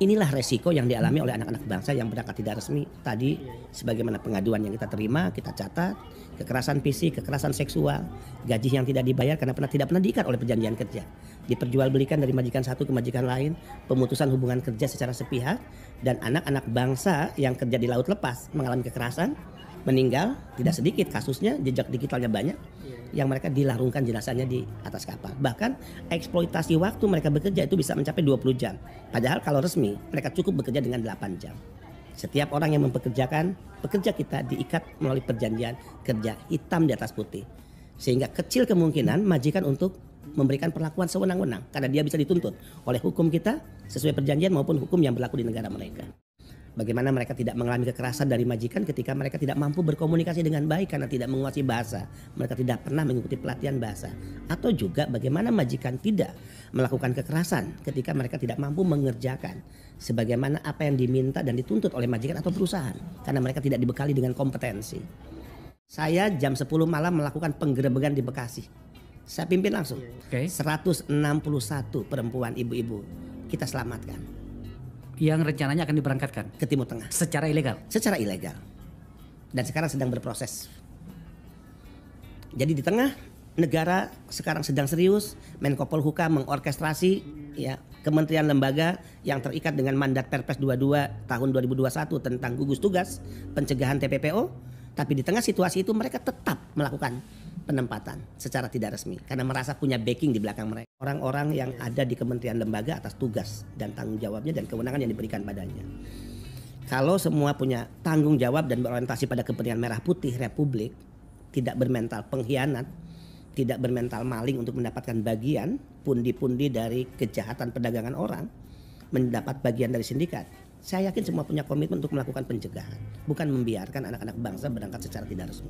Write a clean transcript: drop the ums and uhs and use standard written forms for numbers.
Inilah resiko yang dialami oleh anak-anak bangsa yang berangkat tidak resmi tadi, sebagaimana pengaduan yang kita terima, kita catat, kekerasan fisik, kekerasan seksual, gaji yang tidak dibayar karena tidak pernah diikat oleh perjanjian kerja, diperjualbelikan dari majikan satu ke majikan lain, pemutusan hubungan kerja secara sepihak, dan anak-anak bangsa yang kerja di laut lepas mengalami kekerasan, meninggal tidak sedikit kasusnya, jejak digitalnya banyak, yang mereka dilarungkan jenazahnya di atas kapal. Bahkan eksploitasi waktu mereka bekerja itu bisa mencapai 20 jam. Padahal kalau resmi mereka cukup bekerja dengan 8 jam. Setiap orang yang mempekerjakan pekerja kita diikat melalui perjanjian kerja hitam di atas putih. Sehingga kecil kemungkinan majikan untuk memberikan perlakuan sewenang-wenang karena dia bisa dituntut oleh hukum kita sesuai perjanjian maupun hukum yang berlaku di negara mereka. Bagaimana mereka tidak mengalami kekerasan dari majikan ketika mereka tidak mampu berkomunikasi dengan baik karena tidak menguasai bahasa. Mereka tidak pernah mengikuti pelatihan bahasa. Atau juga bagaimana majikan tidak melakukan kekerasan ketika mereka tidak mampu mengerjakan sebagaimana apa yang diminta dan dituntut oleh majikan atau perusahaan. Karena mereka tidak dibekali dengan kompetensi. Saya jam 10 malam melakukan penggerebekan di Bekasi. Saya pimpin langsung. 161 perempuan ibu-ibu kita selamatkan. Yang rencananya akan diberangkatkan ke Timur Tengah secara ilegal. Secara ilegal. Dan sekarang sedang berproses. Jadi di tengah negara sekarang sedang serius, Menko Polhukam mengorkestrasi ya kementerian lembaga yang terikat dengan mandat Perpres 22 tahun 2021 tentang gugus tugas pencegahan TPPO, tapi di tengah situasi itu mereka tetap melakukan penempatan secara tidak resmi karena merasa punya backing di belakang mereka. Orang-orang yang ada di kementerian lembaga atas tugas dan tanggung jawabnya dan kewenangan yang diberikan padanya. Kalau semua punya tanggung jawab dan berorientasi pada kepentingan merah putih Republik, tidak bermental pengkhianat, tidak bermental maling untuk mendapatkan bagian pundi-pundi dari kejahatan perdagangan orang, mendapat bagian dari sindikat. Saya yakin semua punya komitmen untuk melakukan pencegahan, bukan membiarkan anak-anak bangsa berangkat secara tidak resmi.